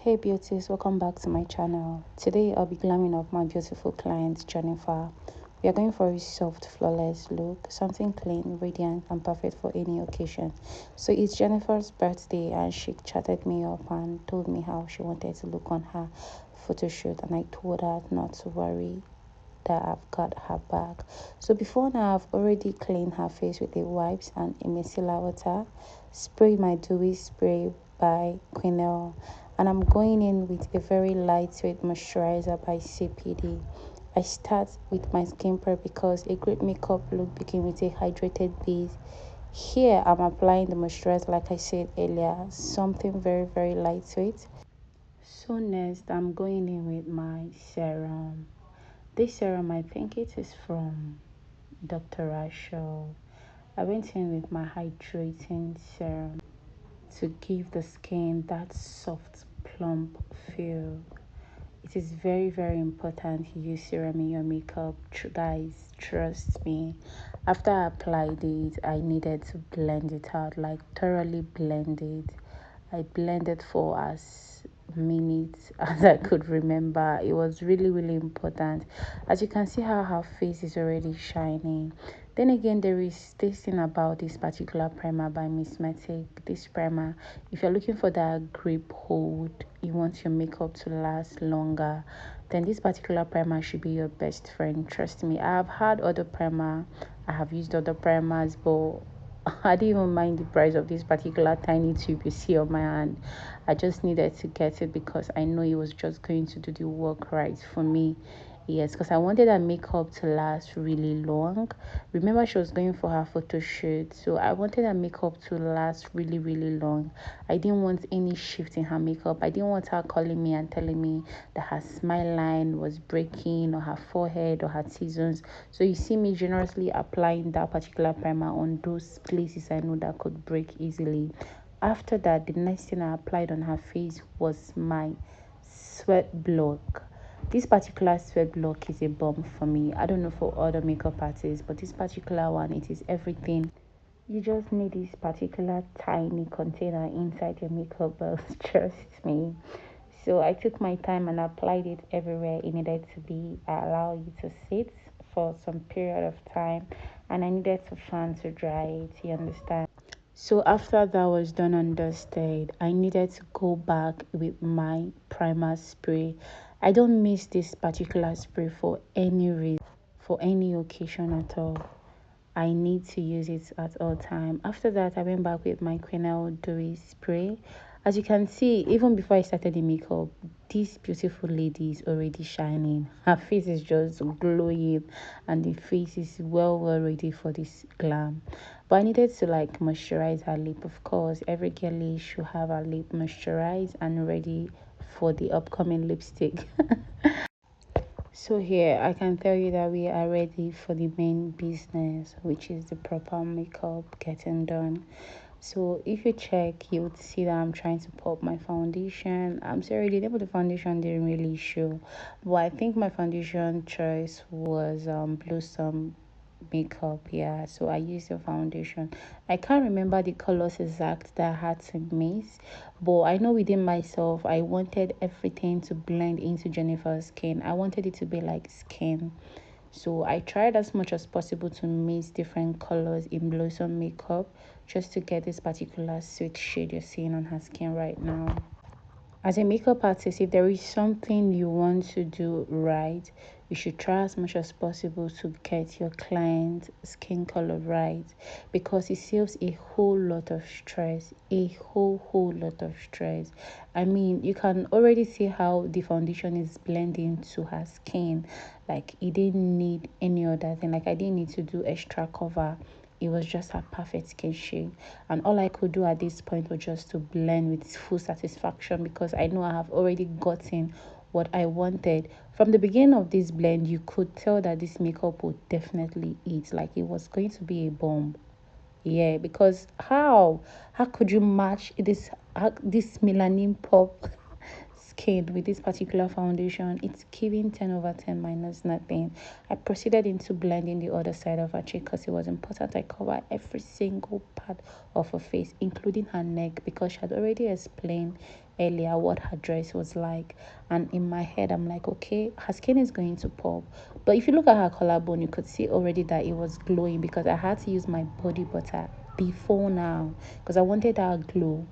Hey beauties, welcome back to my channel. Today I'll be glamming up my beautiful client Jennifer. We are going for a soft, flawless look, something clean, radiant and perfect for any occasion. So it's Jennifer's birthday and she chatted me up and told me how she wanted to look on her photo shoot, and I told her not to worry, that I've got her back. So before now, I've already cleaned her face with the wipes and a micellar water, spray my dewy spray by Quinel, and I'm going in with a very lightweight moisturizer by Cpd. I start with my skin prep because a great makeup look begins with a hydrated base. Here I'm applying the moisturizer like I said earlier, something very lightweight. So next I'm going in with my serum. This serum, I think it is from Dr. Rachel. I went in with my hydrating serum to give the skin that soft, plump feel. It is very important you use serum in your makeup. Guys, trust me. After I applied it, I needed to blend it out, like thoroughly blend it. I blended for as minutes as I could remember. It was really important. As you can see how her face is already shining. Then again, there is this thing about this particular primer by msmetics. This primer, if you're looking for that grip hold, you want your makeup to last longer, then this particular primer should be your best friend. Trust me, I have had other primer, I have used other primers, but I didn't even mind the price of this particular tiny tube you see on my hand. I just needed to get it because I know it was just going to do the work right for me. Yes, because I wanted her makeup to last really long. Remember, she was going for her photo shoot, so I wanted her makeup to last really long. I didn't want any shift in her makeup. I didn't want her calling me and telling me that her smile line was breaking or her forehead or her T-zones. So you see me generously applying that particular primer on those places I know that could break easily. After that, the next thing I applied on her face was my sweat block. This particular sweat block is a bomb for me. I don't know for other makeup artists, but this particular one, it is everything. You just need this particular tiny container inside your makeup box. Trust me. So I took my time and applied it everywhere it needed to be. I allow you to sit for some period of time, and I needed to fan to dry it. You understand? So after that was done and dusted, I needed to go back with my primer spray. I don't miss this particular spray for any reason, for any occasion at all. I need to use it at all time. After that, I went back with my Quinel Dewy spray. As you can see, even before I started the makeup, this beautiful lady is already shining. Her face is just glowing and the face is well ready for this glam. But I needed to like moisturize her lip. Of course, every girlie should have her lip moisturized and ready for the upcoming lipstick. So here I can tell you that we are ready for the main business, which is the proper makeup getting done. So if you check, you would see that I'm trying to pop my foundation. I'm sorry, the name of the foundation didn't really show, but I think my foundation choice was Blossom Makeup. Yeah, so I used the foundation. I can't remember the colors exact that I had to mix, but I know within myself I wanted everything to blend into Jennifer's skin. I wanted it to be like skin, so I tried as much as possible to mix different colors in Blossom Makeup just to get this particular sweet shade you're seeing on her skin right now. As a makeup artist, if there is something you want to do right, you should try as much as possible to get your client skin color right, because it saves a whole lot of stress, a whole lot of stress. I mean, you can already see how the foundation is blending to her skin. Like, it didn't need any other thing. Like, I didn't need to do extra cover. It was just a perfect skin shade, and all I could do at this point was just to blend with full satisfaction, because I know I have already gotten what I wanted. From the beginning of this blend, you could tell that this makeup would definitely eat, like it was going to be a bomb. Yeah, because how could you match this melanin pop skin with this particular foundation? It's giving 10/10 minus nothing. I proceeded into blending the other side of her cheek because it was important I cover every single part of her face, including her neck, because she had already explained earlier what her dress was like, and in my head I'm like, okay, her skin is going to pop. But if you look at her collarbone, you could see already that it was glowing because I had to use my body butter before now because I wanted that glow.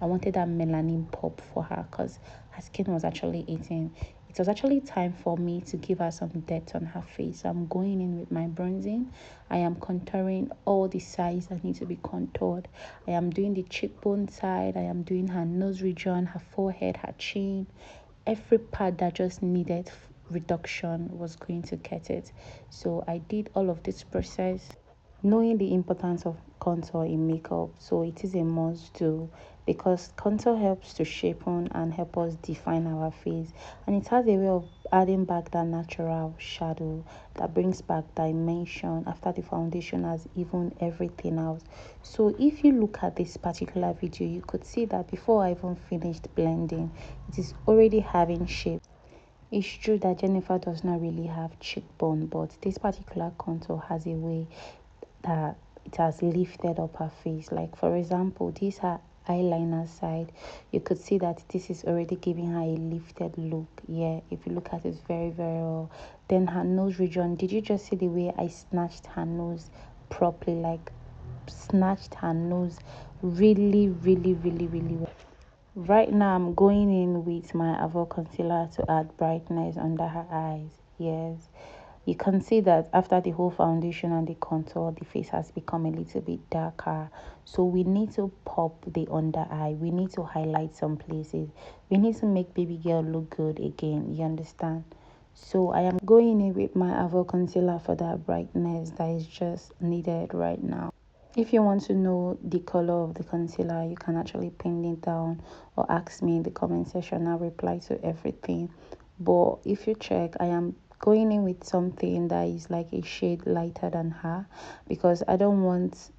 I wanted that melanin pop for her because her skin was actually eating. It was actually time for me to give her some depth on her face. So I'm going in with my bronzing. I am contouring all the sides that need to be contoured. I am doing the cheekbone side. I am doing her nose region, her forehead, her chin. Every part that just needed reduction was going to get it. So I did all of this process knowing the importance of contour in makeup. So it is a must to, because contour helps to shapen and help us define our face, and it has a way of adding back that natural shadow that brings back dimension after the foundation has even everything out. So if you look at this particular video, you could see that before I even finished blending, it is already having shape. It's true that Jennifer does not really have cheekbone, but this particular contour has a way that it has lifted up her face. Like for example, this her eyeliner side, you could see that this is already giving her a lifted look. Yeah, if you look at it very well. Then her nose region, did you just see the way I snatched her nose properly? Like snatched her nose really well. Right now I'm going in with my Avo concealer to add brightness under her eyes. Yes, you can see that after the whole foundation and the contour, the face has become a little bit darker. So we need to pop the under eye. We need to highlight some places. We need to make baby girl look good again. You understand? So I am going in with my Avo concealer for that brightness that is just needed right now. If you want to know the color of the concealer, you can actually pin it down or ask me in the comment section. I'll reply to everything. But if you check, I am going in with something that is like a shade lighter than her because I don't want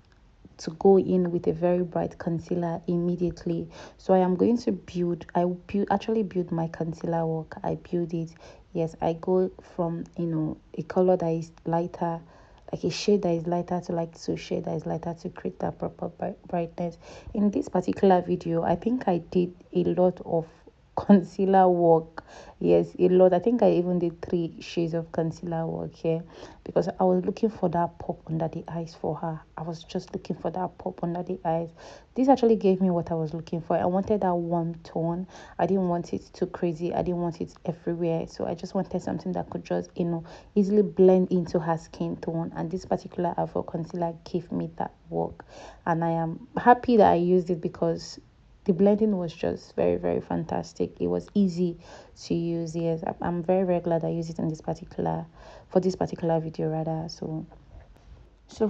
to go in with a very bright concealer immediately. So I am going to actually build my concealer work. I build it. Yes, I go from a color that is lighter, like a shade that is lighter, to like to shade that is lighter to create that proper brightness. In this particular video, I think I did a lot of concealer work. Yes, a lot. I think I even did 3 shades of concealer work here because I was looking for that pop under the eyes for her. I was just looking for that pop under the eyes. This actually gave me what I was looking for. I wanted that warm tone. I didn't want it too crazy. I didn't want it everywhere. So I just wanted something that could just easily blend into her skin tone, and this particular Avo concealer gave me that work, and I am happy that I used it because the blending was just very fantastic. It was easy to use. Yes, I'm very glad I used it in this particular for this particular video rather. So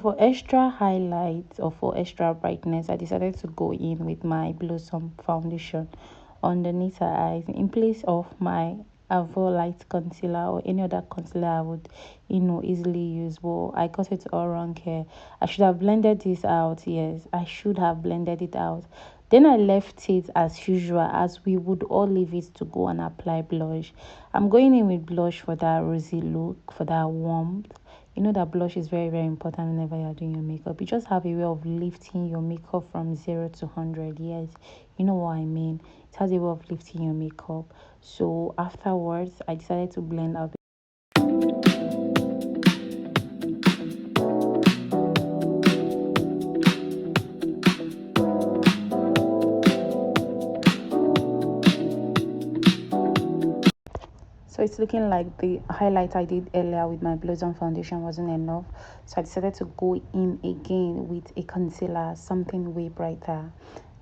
for extra highlights or for extra brightness, I decided to go in with my Blossom foundation underneath her eyes in place of my Avo light concealer or any other concealer I would easily use. But I got it all wrong here. I should have blended this out. Yes, I should have blended it out. Then I left it as usual, as we would all leave it, to go and apply blush. I'm going in with blush for that rosy look, for that warmth. You know that blush is very important whenever you're doing your makeup. You just have a way of lifting your makeup from 0 to 100. Yes, you know what I mean. It has a way of lifting your makeup. So afterwards, I decided to blend out. So it's looking like the highlight I did earlier with my Blossom foundation wasn't enough. So I decided to go in again with a concealer, something way brighter.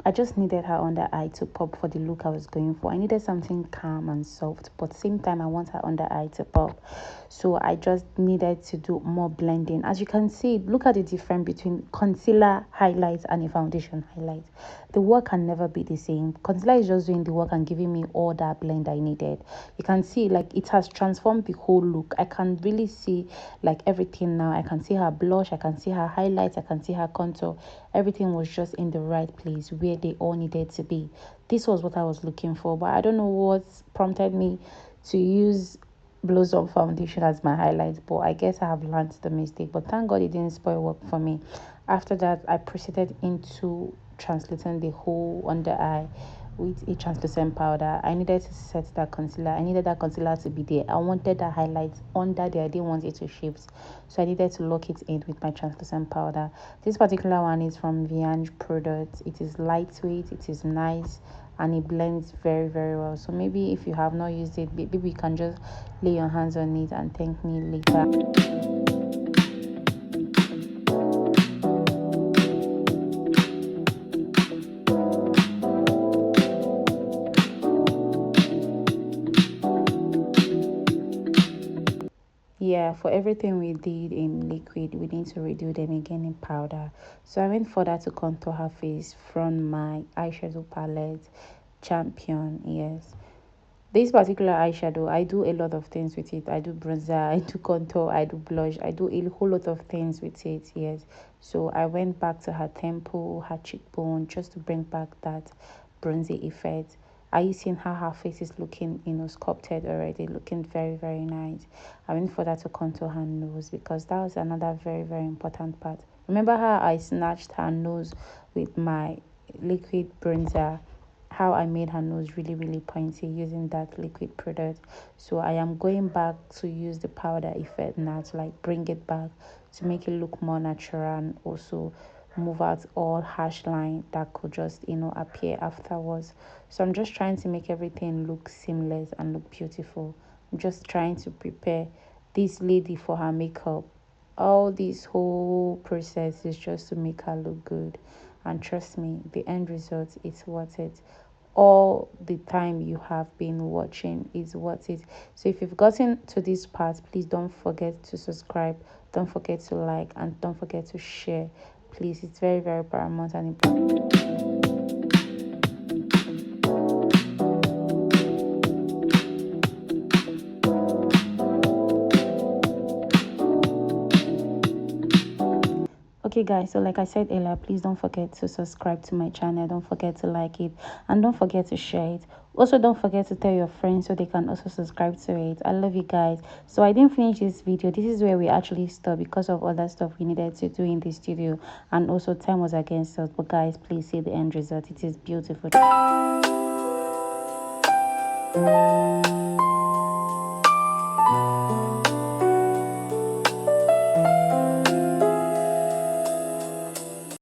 I just needed her under eye to pop for the look I was going for. I needed something calm and soft, but same time I want her under eye to pop. So I just needed to do more blending. As you can see, look at the difference between concealer highlights and a foundation highlight. The work can never be the same. Concealer is just doing the work and giving me all that blend I needed. You can see like it has transformed the whole look. I can really see like everything now. I can see her blush, I can see her highlights, I can see her contour. Everything was just in the right place where they all needed to be. This was what I was looking for, but I don't know what prompted me to use Blossom foundation as my highlight, but I guess I have learned the mistake. But thank God it didn't spoil work for me. After that, I proceeded into translating the whole under eye with a translucent powder. I needed to set that concealer. I needed that concealer to be there. I wanted that highlight under there. I didn't want it to shift, so I needed to lock it in with my translucent powder. This particular one is from Viange products. It is lightweight, it is nice, and it blends very very well. So maybe if you have not used it, maybe you can just lay your hands on it and thank me later. Yeah, for everything we did in liquid, we need to redo them again in powder. So I went further to contour her face from my eyeshadow palette, Champion. Yes, this particular eyeshadow, I do a lot of things with it. I do bronzer, I do contour, I do blush, I do a whole lot of things with it. Yes, so I went back to her temple, her cheekbone, just to bring back that bronzy effect. Are you seeing how her face is looking, sculpted already, looking very very nice? I went for that to contour her nose, because that was another very very important part. Remember how I snatched her nose with my liquid bronzer, how I made her nose really really pointy using that liquid product. So I am going back to use the powder effect now to like bring it back, to make it look more natural, and also move out all harsh line that could just appear afterwards. So I'm just trying to make everything look seamless and look beautiful. I'm just trying to prepare this lady for her makeup. All this whole process is just to make her look good, and trust me, the end result is worth it. All the time you have been watching is worth it. So if you've gotten to this part, please don't forget to subscribe, don't forget to like, and don't forget to share. Please, it's very very paramount and important. Okay guys, so like I said earlier, please don't forget to subscribe to my channel, don't forget to like it, and don't forget to share it. Also, don't forget to tell your friends so they can also subscribe to it. I love you guys. So I didn't finish this video. This is where we actually stopped because of other stuff we needed to do in the studio, and also time was against us. But guys, please see the end result. It is beautiful.